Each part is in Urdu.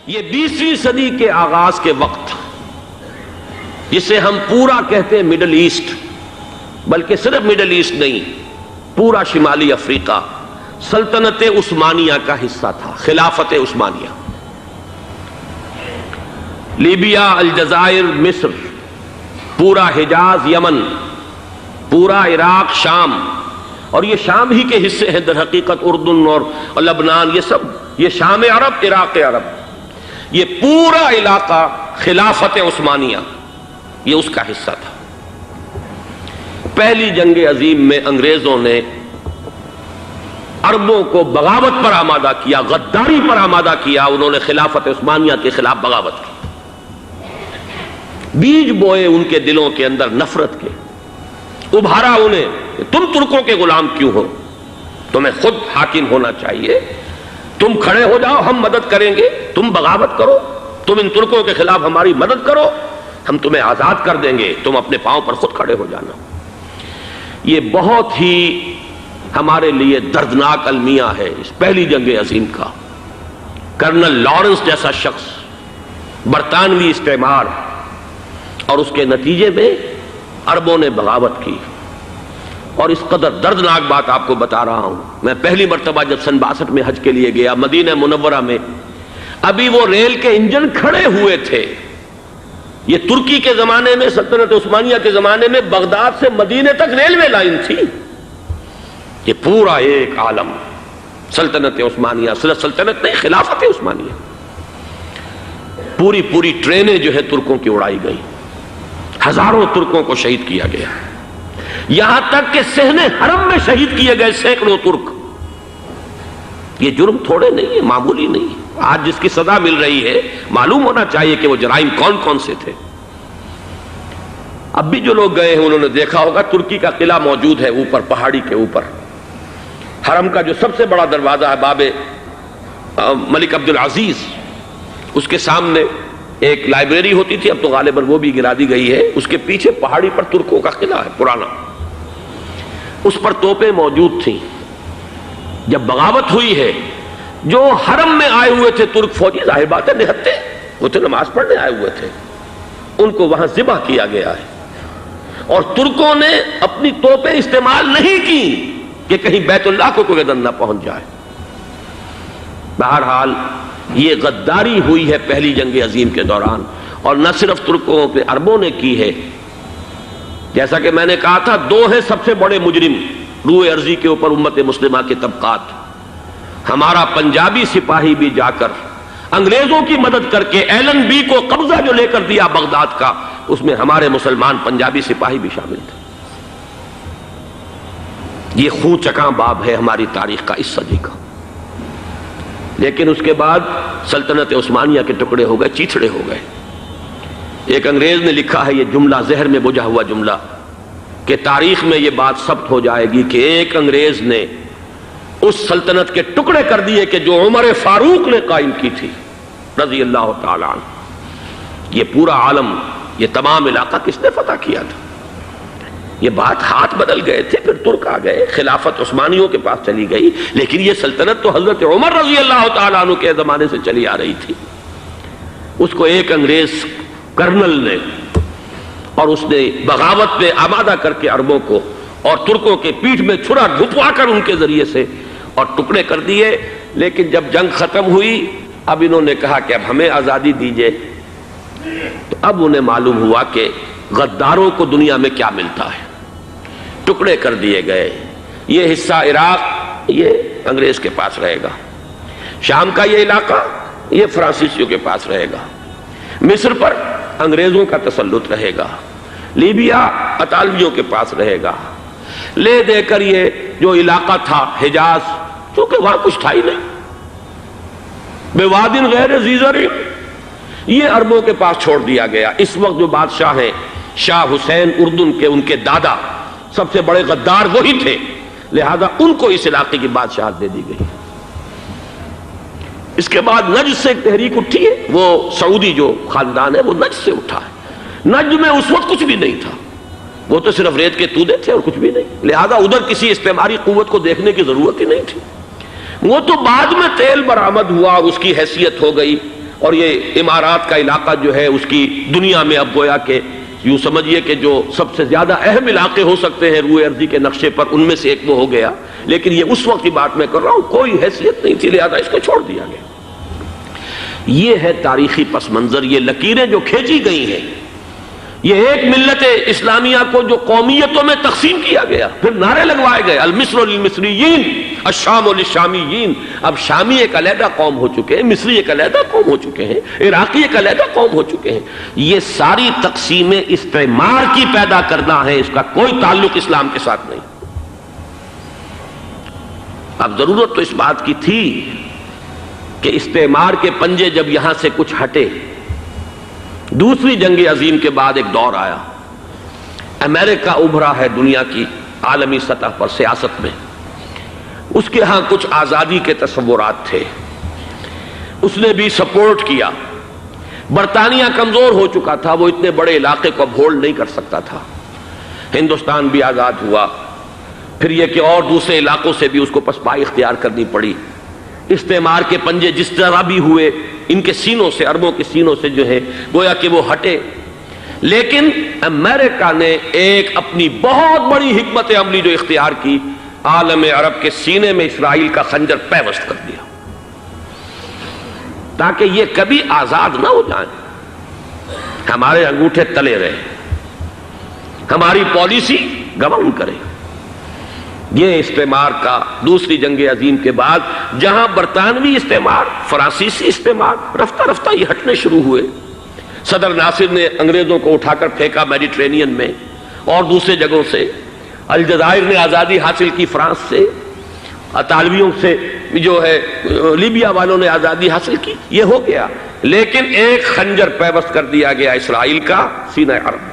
یہ 20ویں صدی کے آغاز کے وقت، جسے ہم پورا کہتے ہیں مڈل ایسٹ، بلکہ صرف مڈل ایسٹ نہیں، پورا شمالی افریقہ سلطنت عثمانیہ کا حصہ تھا، خلافت عثمانیہ۔ لیبیا، الجزائر، مصر، پورا حجاز، یمن، پورا عراق، شام، اور یہ شام ہی کے حصے ہیں در حقیقت، اردن اور لبنان، یہ سب، یہ شام عرب، عراق عرب، یہ پورا علاقہ خلافت عثمانیہ یہ اس کا حصہ تھا۔ پہلی جنگ عظیم میں انگریزوں نے عربوں کو بغاوت پر آمادہ کیا، غداری پر آمادہ کیا، انہوں نے خلافت عثمانیہ کے خلاف بغاوت کی، بیج بوئے ان کے دلوں کے اندر نفرت کے، ابھارا انہیں کہ تم ترکوں کے غلام کیوں ہو، تمہیں خود حاکم ہونا چاہیے، تم کھڑے ہو جاؤ، ہم مدد کریں گے، تم بغاوت کرو، تم ان ترکوں کے خلاف ہماری مدد کرو، ہم تمہیں آزاد کر دیں گے، تم اپنے پاؤں پر خود کھڑے ہو جانا۔ یہ بہت ہی ہمارے لیے دردناک المیہ ہے اس پہلی جنگ عظیم کا۔ کرنل لارنس جیسا شخص، برطانوی استعمار، اور اس کے نتیجے میں عربوں نے بغاوت کی۔ اور اس قدر دردناک بات آپ کو بتا رہا ہوں، میں پہلی مرتبہ جب سن 62 میں حج کے لیے گیا مدینہ منورہ میں، ابھی وہ ریل کے انجن کھڑے ہوئے تھے۔ یہ ترکی کے زمانے میں، سلطنت عثمانیہ کے زمانے میں بغداد سے مدینے تک ریلوے لائن تھی۔ یہ پورا ایک عالم سلطنت عثمانیہ، صرف سلطنت نہیں، خلافت عثمانیہ، پوری ٹرینیں جو ہے ترکوں کی اڑائی گئی، ہزاروں ترکوں کو شہید کیا گیا، یہاں تک کہ صحن حرم میں شہید کیے گئے سینکڑوں ترک۔ یہ جرم تھوڑے نہیں ہے، معمولی نہیں ہے۔ آج جس کی سزا مل رہی ہے، معلوم ہونا چاہیے کہ وہ جرائم کون کون سے تھے۔ اب بھی جو لوگ گئے ہیں انہوں نے دیکھا ہوگا، ترکی کا قلعہ موجود ہے اوپر پہاڑی کے اوپر، حرم کا جو سب سے بڑا دروازہ ہے باب ملک عبدالعزیز، اس کے سامنے ایک لائبریری ہوتی تھی، اب تو غالباً وہ بھی گرا دی گئی ہے، اس کے پیچھے پہاڑی پر ترکوں کا قلعہ ہے پرانا، اس پر توپیں موجود تھیں۔ جب بغاوت ہوئی ہے، جو حرم میں آئے ہوئے تھے ترک فوجی، ظاہر بات ہے نہتے، وہ تو نماز پڑھنے آئے ہوئے تھے، ان کو وہاں ذبح کیا گیا ہے، اور ترکوں نے اپنی توپیں استعمال نہیں کی کہ کہیں بیت اللہ کو کوئی اذن نہ پہنچ جائے۔ بہرحال یہ غداری ہوئی ہے پہلی جنگ عظیم کے دوران، اور نہ صرف ترکوں پہ، عربوں نے کی ہے۔ جیسا کہ میں نے کہا تھا، دو ہیں سب سے بڑے مجرم روئے ارضی کے اوپر امت مسلمہ کے طبقات۔ ہمارا پنجابی سپاہی بھی جا کر انگریزوں کی مدد کر کے ایلن بی کو قبضہ جو لے کر دیا بغداد کا، اس میں ہمارے مسلمان پنجابی سپاہی بھی شامل تھے۔ یہ خون چکاں باب ہے ہماری تاریخ کا اس صدی کا۔ لیکن اس کے بعد سلطنت عثمانیہ کے ٹکڑے ہو گئے، چیتھڑے ہو گئے۔ ایک انگریز نے لکھا ہے، یہ جملہ ذہن میں بجھا ہوا جملہ، کہ تاریخ میں یہ بات ثبت ہو جائے گی کہ ایک انگریز نے اس سلطنت کے ٹکڑے کر دیے کہ جو عمر فاروق نے قائم کی تھی رضی اللہ تعالی عنہ۔ یہ پورا عالم، یہ تمام علاقہ کس نے فتح کیا تھا؟ یہ بات ہاتھ بدل گئے تھے، پھر ترک آ گئے، خلافت عثمانیوں کے پاس چلی گئی، لیکن یہ سلطنت تو حضرت عمر رضی اللہ تعالیٰ عنہ کے زمانے سے چلی آ رہی تھی۔ اس کو ایک انگریز کرنل نے، اور اس نے بغاوت پہ آمادہ کر کے عربوں کو اور ترکوں کے پیٹھ میں چھرا ڈھپوا کر ان کے ذریعے سے اور ٹکڑے کر دیے۔ لیکن جب جنگ ختم ہوئی، اب انہوں نے کہا کہ اب ہمیں آزادی دیجئے، تو اب انہیں معلوم ہوا کہ غداروں کو دنیا میں کیا ملتا ہے، ٹکڑے کر دیے گئے۔ یہ حصہ عراق یہ انگریز کے پاس رہے گا، شام کا یہ علاقہ یہ فرانسیسیوں کے پاس رہے گا، مصر پر انگریزوں کا تسلط رہے گا، لیبیا اطالویوں کے پاس رہے گا، لے دے کر یہ جو علاقہ تھا حجاز، چونکہ وہاں کچھ تھا ہی نہیں، بوادٍ غیر ذی زرع، یہ عربوں کے پاس چھوڑ دیا گیا۔ اس وقت جو بادشاہ ہیں شاہ حسین اردن کے، ان کے دادا سب سے بڑے غدار وہی تھے، لہذا ان کو اس علاقے کی بادشاہت دے دی گئی۔ اس کے بعد نجد سے ایک تحریک اٹھی ہے، وہ سعودی جو خاندان ہے وہ نجد سے اٹھا ہے۔ نجد میں اس وقت کچھ بھی نہیں تھا، وہ تو صرف ریت کے تودے تھے اور کچھ بھی نہیں، لہذا ادھر کسی استعماری قوت کو دیکھنے کی ضرورت ہی نہیں تھی۔ وہ تو بعد میں تیل برآمد ہوا اور اس کی حیثیت ہو گئی، اور یہ امارات کا علاقہ جو ہے اس کی دنیا میں اب گویا کہ یوں سمجھیے کہ جو سب سے زیادہ اہم علاقے ہو سکتے ہیں روئے ارضی کے نقشے پر، ان میں سے ایک وہ ہو گیا. لیکن یہ اس وقت کی بات میں کر رہا ہوں، کوئی حیثیت نہیں تھی، لہذا اس کو چھوڑ دیا گیا. یہ ہے تاریخی پس منظر، یہ لکیریں جو کھینچی گئی ہیں. یہ ایک ملت اسلامیہ کو جو قومیتوں میں تقسیم کیا گیا، پھر نعرے لگوائے گئے المصر للمصریین الشام للشامیین. اب شامی ایک علیحدہ قوم ہو چکے ہیں، مصری ایک علیحدہ قوم ہو چکے ہیں، عراقی ایک علیحدہ قوم ہو چکے ہیں. یہ ساری تقسیمیں استعمار کی پیدا کرنا ہے، اس کا کوئی تعلق اسلام کے ساتھ نہیں. اب ضرورت تو اس بات کی تھی کہ استعمار کے پنجے جب یہاں سے کچھ ہٹے، دوسری جنگ عظیم کے بعد ایک دور آیا، امریکہ ابھرا ہے دنیا کی عالمی سطح پر سیاست میں. اس کے ہاں کچھ آزادی کے تصورات تھے، اس نے بھی سپورٹ کیا. برطانیہ کمزور ہو چکا تھا، وہ اتنے بڑے علاقے کو اب ہولڈ نہیں کر سکتا تھا. ہندوستان بھی آزاد ہوا، پھر یہ کہ اور دوسرے علاقوں سے بھی اس کو پسپائی اختیار کرنی پڑی. استعمار کے پنجے جس طرح بھی ہوئے، ان کے سینوں سے، عربوں کے سینوں سے جو ہے گویا کہ وہ ہٹے. لیکن امریکہ نے ایک اپنی بہت بڑی حکمت عملی جو اختیار کی، عالم عرب کے سینے میں اسرائیل کا خنجر پیوست کر دیا تاکہ یہ کبھی آزاد نہ ہو جائیں، ہمارے انگوٹھے تلے رہے، ہماری پالیسی گورن کرے. یہ استعمار کا دوسری جنگ عظیم کے بعد جہاں برطانوی استعمار، فرانسیسی استعمار رفتہ رفتہ یہ ہٹنے شروع ہوئے. صدر ناصر نے انگریزوں کو اٹھا کر پھینکا میڈیٹرینین میں اور دوسرے جگہوں سے. الجزائر نے آزادی حاصل کی فرانس سے، اطالویوں سے جو ہے لیبیا والوں نے آزادی حاصل کی. یہ ہو گیا، لیکن ایک خنجر پیوست کر دیا گیا اسرائیل کا سینہ عرب.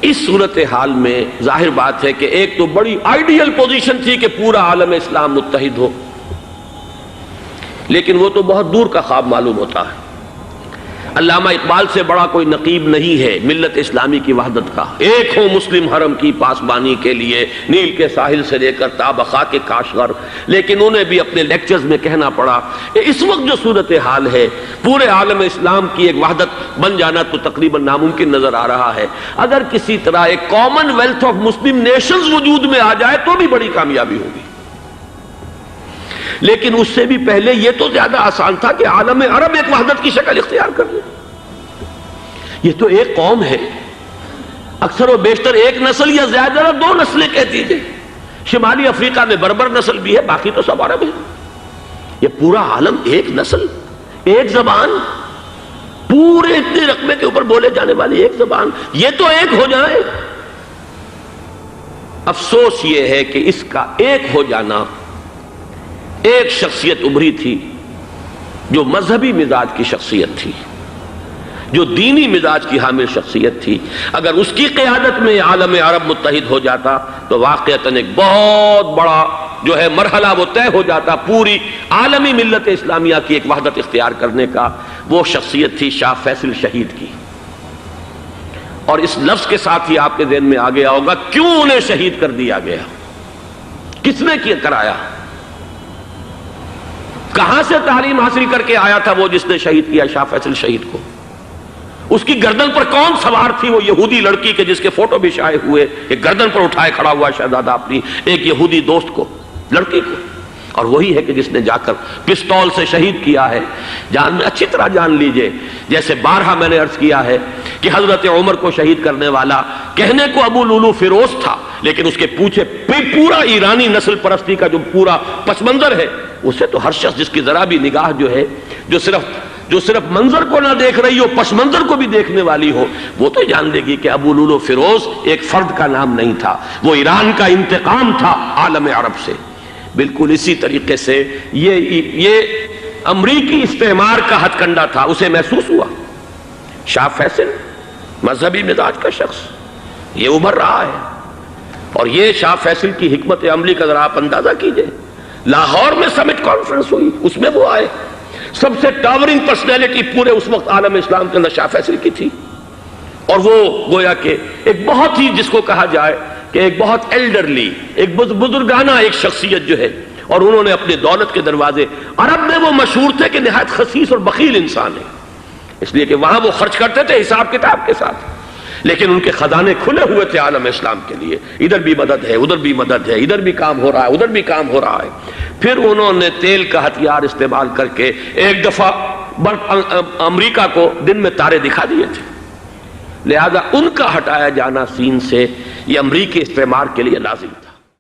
اس صورتحال میں ظاہر بات ہے کہ ایک تو بڑی آئیڈیل پوزیشن تھی کہ پورا عالم اسلام متحد ہو، لیکن وہ تو بہت دور کا خواب معلوم ہوتا ہے. علامہ اقبال سے بڑا کوئی نقیب نہیں ہے ملت اسلامی کی وحدت کا. ایک ہو مسلم حرم کی پاسبانی کے لیے، نیل کے ساحل سے لے کر تا بخا کے کاشغر. لیکن انہیں بھی اپنے لیکچرز میں کہنا پڑا کہ اس وقت جو صورتحال ہے، پورے عالم اسلام کی ایک وحدت بن جانا تو تقریباً ناممکن نظر آ رہا ہے. اگر کسی طرح ایک common wealth of Muslim nations وجود میں آ جائے تو بھی بڑی کامیابی ہوگی. لیکن اس سے بھی پہلے یہ تو زیادہ آسان تھا کہ عالم عرب ایک وحدت کی شکل اختیار کر لے. یہ تو ایک قوم ہے، اکثر و بیشتر ایک نسل یا زیادہ دو نسلیں کہہ دیجیے. شمالی افریقہ میں بربر نسل بھی ہے، باقی تو سب عرب ہے. یہ پورا عالم ایک نسل، ایک زبان، پورے اتنے رقبے کے اوپر بولے جانے والی ایک زبان، یہ تو ایک ہو جائے. افسوس یہ ہے کہ اس کا ایک ہو جانا، ایک شخصیت ابھری تھی جو مذہبی مزاج کی شخصیت تھی، جو دینی مزاج کی حامل شخصیت تھی. اگر اس کی قیادت میں عالم عرب متحد ہو جاتا تو واقعتاً ایک بہت بڑا جو ہے مرحلہ وہ طے ہو جاتا پوری عالمی ملت اسلامیہ کی ایک وحدت اختیار کرنے کا. وہ شخصیت تھی شاہ فیصل شہید کی. اور اس لفظ کے ساتھ ہی آپ کے ذہن میں آ گیا ہوگا کیوں انہیں شہید کر دیا گیا، کس نے کیا کرایا، کہاں سے تعلیم حاصل کر کے آیا تھا وہ جس نے شہید کیا شاہ فیصل شہید کو. اس کی گردن پر کون سوار تھی، وہ یہودی لڑکی کے جس کے فوٹو بھی شائع ہوئے، ایک گردن پر اٹھائے کھڑا ہوا شہزادہ اپنی ایک یہودی دوست کو، لڑکی کو. اور وہی ہے کہ جس نے جا کر پستول سے شہید کیا ہے. جان میں اچھی طرح جان لیجئے، جیسے بارہا میں نے عرض کیا ہے کہ حضرت عمر کو شہید کرنے والا کہنے کو ابو لولو فیروز تھا، لیکن اس کے پیچھے پورا ایرانی نسل پرستی کا جو پورا پس منظر ہے، اسے تو ہر شخص جس کی ذرا بھی نگاہ جو ہے جو صرف منظر کو نہ دیکھ رہی ہو، پس منظر کو بھی دیکھنے والی ہو، وہ تو جان لے گی کہ ابو لولو فیروز ایک فرد کا نام نہیں تھا، وہ ایران کا انتقام تھا عالم عرب سے. بالکل اسی طریقے سے یہ امریکی استعمار کا ہتھ کنڈا تھا، اسے محسوس ہوا. شاہ فیصل مذہبی مزاج کا شخص یہ ابھر رہا ہے، اور یہ شاہ فیصل کی حکمت عملی کا ذرا آپ اندازہ کیجئے. لاہور میں سمٹ کانفرنس ہوئی، اس میں وہ آئے، سب سے ٹاورنگ پرسنالٹی پورے اس وقت عالم اسلام کے اندر شاہ فیصل کی تھی. اور وہ گویا کہ ایک بہت ہی جس کو کہا جائے کہ ایک بہت ایلڈرلی، ایک بزرگانہ ایک شخصیت جو ہے اور انہوں نے اپنے دولت کے دروازے، عرب میں وہ مشہور تھے کہ نہایت خسیس اور بخیل انسان ہیں، اس لیے کہ وہاں وہ خرچ کرتے تھے حساب کتاب کے ساتھ، لیکن ان کے خزانے کھلے ہوئے تھے عالم اسلام کے لیے، ادھر بھی مدد ہے، ادھر بھی مدد ہے، ادھر بھی کام ہو رہا ہے، ادھر بھی کام ہو رہا ہے۔ پھر انہوں نے تیل کا ہتھیار استعمال کر کے ایک دفعہ امریکہ کو دن میں تارے دکھا دیے تھے، لہذا ان کا ہٹایا جانا سین سے یہ امریکی استعمار کے لیے لازم تھا۔